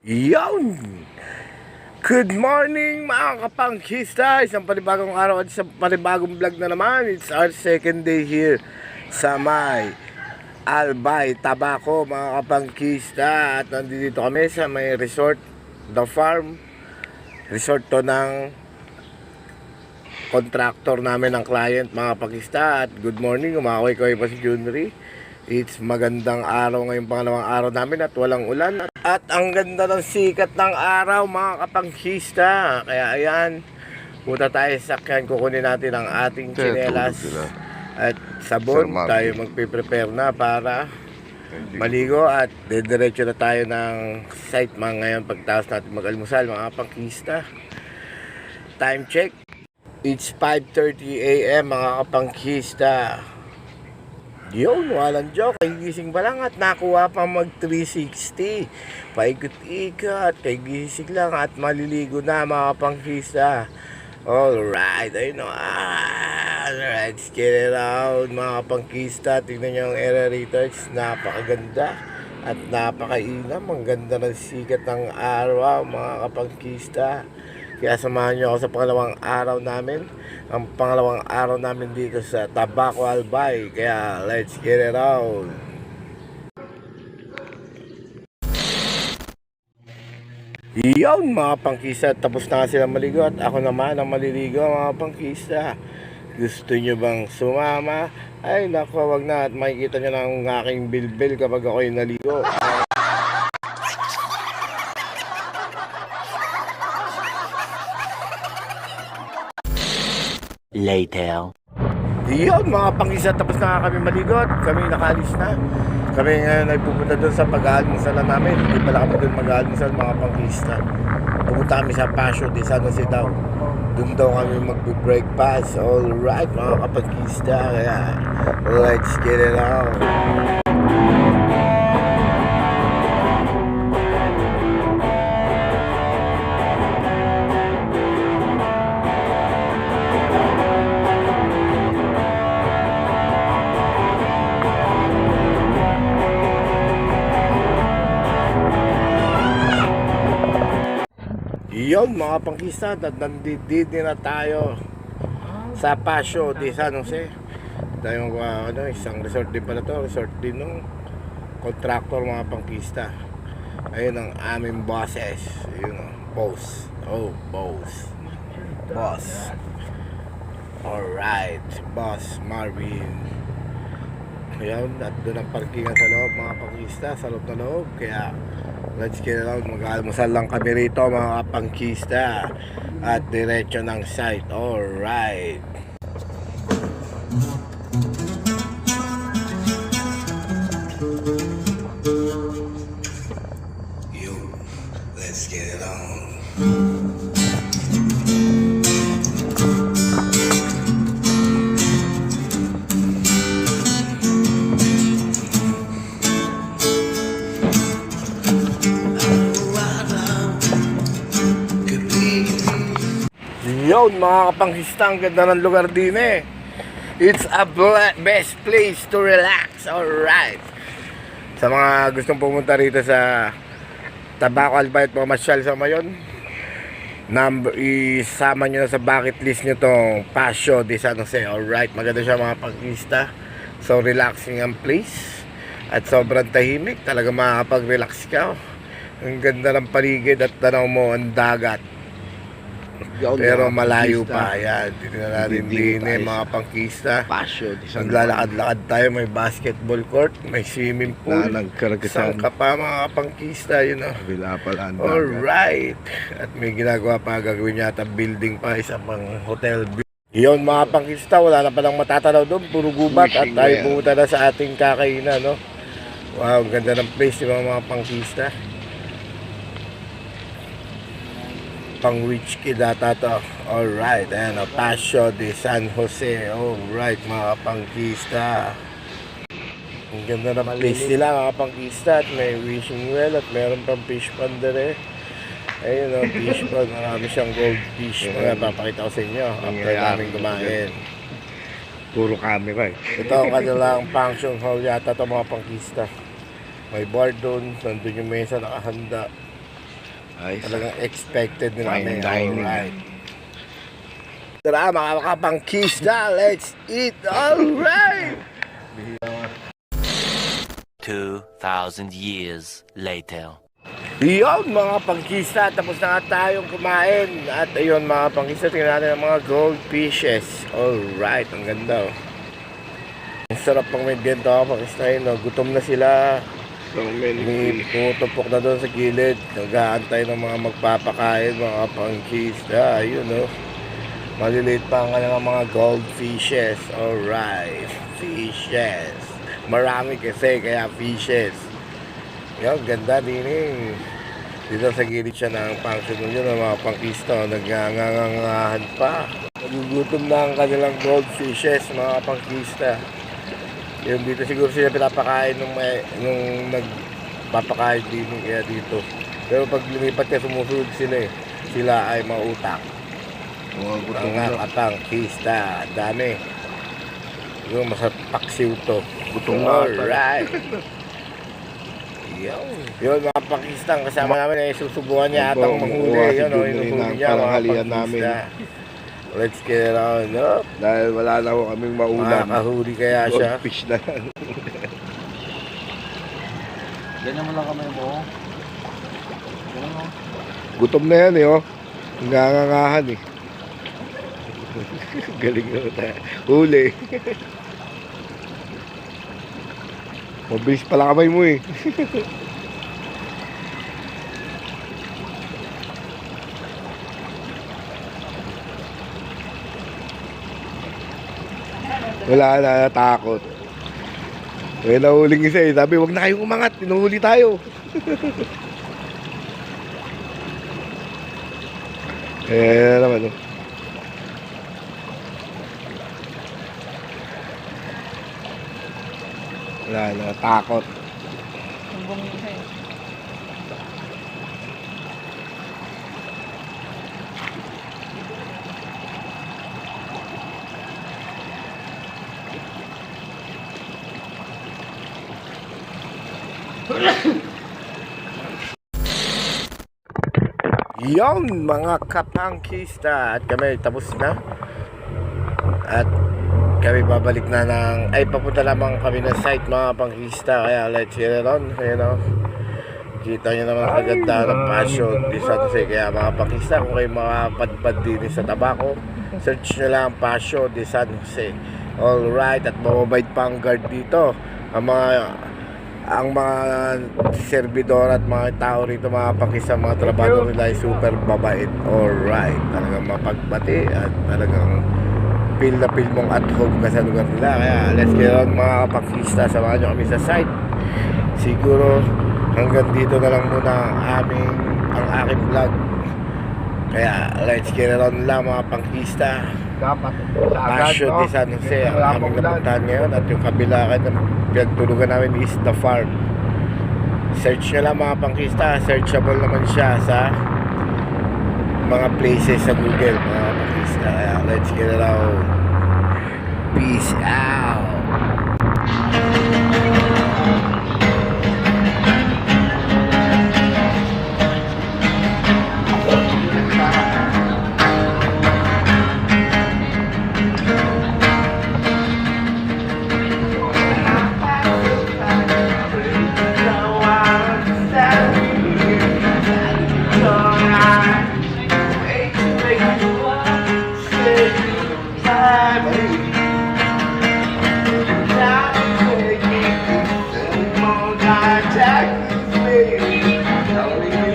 Yon! Good morning mga kapangkista! Isang panibagong araw at isang panibagong vlog na naman. It's our second day here sa may Albay, Tabaco mga kapangkista. At nandito kami sa may resort, The Farm. Resort to ng contractor namin ng client mga kapangkista. At good morning, umakaway-kaway pa si Junry. It's magandang araw ngayong pangalawang araw namin at walang ulan. At ang ganda ng sikat ng araw mga kapangkista. Kaya ayan, punta tayo sa sakyan, kukunin natin ang ating tsinelas at sabon. Tayo magpe-prepare na para maligo at diretso na tayo ng site mga ngayon pagtaos natin mag-almusal mga kapangkista. Time check, it's 5:30 AM mga kapangkista. Yun, walang joke. Kagising pa lang at nakuha pa mag 360. Paikot-ikot, kagising lang at maliligo na mga kapangkista. Alright, ayun o. Alright, let's get it out mga kapangkista. Tignan nyo ang aerators. Napakaganda at napakainam. Ang ganda ng sikat ng araw mga kapangkista. Kaya samahan nyo ako sa pangalawang araw namin. Ang pangalawang araw namin dito sa Tabaco, Albay. Kaya let's get it out. Yun mga pangkista, tapos na sila maligo at ako naman ang maliligo mga pangkista. Gusto nyo bang sumama? Ay naku, wag na at makikita nyo na ang aking bilbil kapag ako'y naligo. Later. Yun mga pangkista, tapos na kami maligot. Kami nakalis na. Kami ngayon ay pupunta doon sa pag-aalmusalan namin. Hindi pala kami doon mag-aalmusal mga pangkista. Pupunta kami sa Pasio de San Jose daw. Doon daw kami mag-breakfast. Alright mga kapangkista. Kaya let's get it out. Yun mga pangkista, nandito na tayo sa Pasio de San Jose. Tayo isang resort din pala to, resort din ng contractor mga pangkista. Ayun ang aming bosses. Ayun boss. Oh, boss. Boss. Alright, boss Marvin. Ayun, at doon ang parkingan sa loob mga pangkista, sa loob na loob. Kaya let's get it out. Mag-almusal lang kami rito mga pangkista at diretso ng site. Alright. Yo, let's get it on. Yun mga kapangkista, ang ganda ng lugar din eh. It's a best place to relax. Alright. Sa mga gustong pumunta rito sa Tabaco, Albay at mamasyal sa mayon, isama nyo na sa bucket list nyo tong Pasio de San Jose. Alright, maganda siya mga pangkista. So relaxing ang place at sobrang tahimik. Talaga makakapag-relax ka. Ang ganda ng paligid at tanaw mo ang dagat. Pero malayo pa. Ayan, dito na natin din mga pangkista. Naglalakad-lakad tayo. May basketball court, may swimming pool. Sangka pa mga pangkista, yun o. Alright. At may ginagawa pa, gagawin yata building pa, isang pang hotel. Yun mga pangkista, wala na palang matatanaw doon. Puro gubat at tayo pumunta na sa ating kakainan, no? Wow, ganda ng place di mga pangkista. Pang rich kid ata to. Alright, ayan o, Pasio de San Jose. Alright mga pangkista. Ang ganda ng place nila mga pangkista. At may wishing well at meron pang fish pond dere. Ayun o, fish pond. Marami siyang goldfish. Mga papakita ko sa inyo after namin kumain. Puro camera eh. Ito ang kanilang function hall yata to mga pangkista. May bar doon, nandun yung mesa nakahanda. Ay, Talagang expected nila Fine kami. dining. Alright. Tara mga kapangkista, let's eat! Alright! 2,000 years later. Yun mga pangkista, tapos na nga tayong kumain. At ayun mga pangkista, tingnan natin ang mga goldfishes. Alright, ang ganda oh. Ang sarap pang may bento ako pangkista yun oh. Gutom na sila. May pumutupok na doon sa gilid. Nag-aantay ng mga magpapakain mga pangkista. Ayun oh. Maliliit pa ang kanilang mga goldfishes. Alright, fishes. Marami kasi kaya fishes. Yan, ganda din eh. Dito sa gilid siya ng function yun ng mga pangkista. Nagngangangahan pa. Nagugutom na ang kanilang goldfishes, mga pangkista. Yung dito siguro sila pinapakain nung nagpapakain din kaya dito. Pero pag lumipat ka, sumusunod sila eh. Sila ay mautak. Mga gutom Mga na. kapangkista, dami. Yung masapaksiw to. Gutom na. Alright. Yun mga pakistan kasama namin ay susubukan niya atang manghuli. Yun o, inuhuli niya mga Pananghalian namin. pakista. Let's get it on up. Dahil wala na ho kaming maulam. Makakahuli kaya siya. Goldfish na yan. Ganyan mo lang kamay mo. Ganyan mo. Gutom na yan eh oh. Nangangahan eh. Galing na tayo. Huli. Mabilis pala kamay mo eh. Wala na, natakot. May nahuling isa eh. Sabi, wag na kayong umangat. Tinuhuli tayo. Eh, naman oh. Wala na, takot. Tumbong isa eh. Yon mga kapangkista. At kami tapos na. At kami babalik na ng papunta lamang kami ng site mga pangkista. Kaya let's get it on. Ayan o. Kita nyo naman ang kaganda ng passion di San Jose. Kaya mga pangkista, kung kayo makapadpad din sa tabako, search nyo lang passion di San Jose. Alright, at mababait pa ang guard dito. Ang mga servidor at mga tao rito mga pangkista, mga trabador nila ay super babait. Alright, talagang mapagbati at talagang feel na feel mong at home ka sa lugar nila. Kaya let's get on mga kapangkista, samahan nyo kami sa site. Siguro hanggang dito na lang muna ang aking vlog. Kaya let's get it on lang mga pangkista. Dapat Passion di San Jose ang aming napuntahan ngayon. At yung kabila na pinagtulugan namin is The Farm. Search nyo lang mga pangkista. Searchable naman siya sa mga places sa Google mga pangkista. Kaya let's get it out. Peace out. Jack, baby.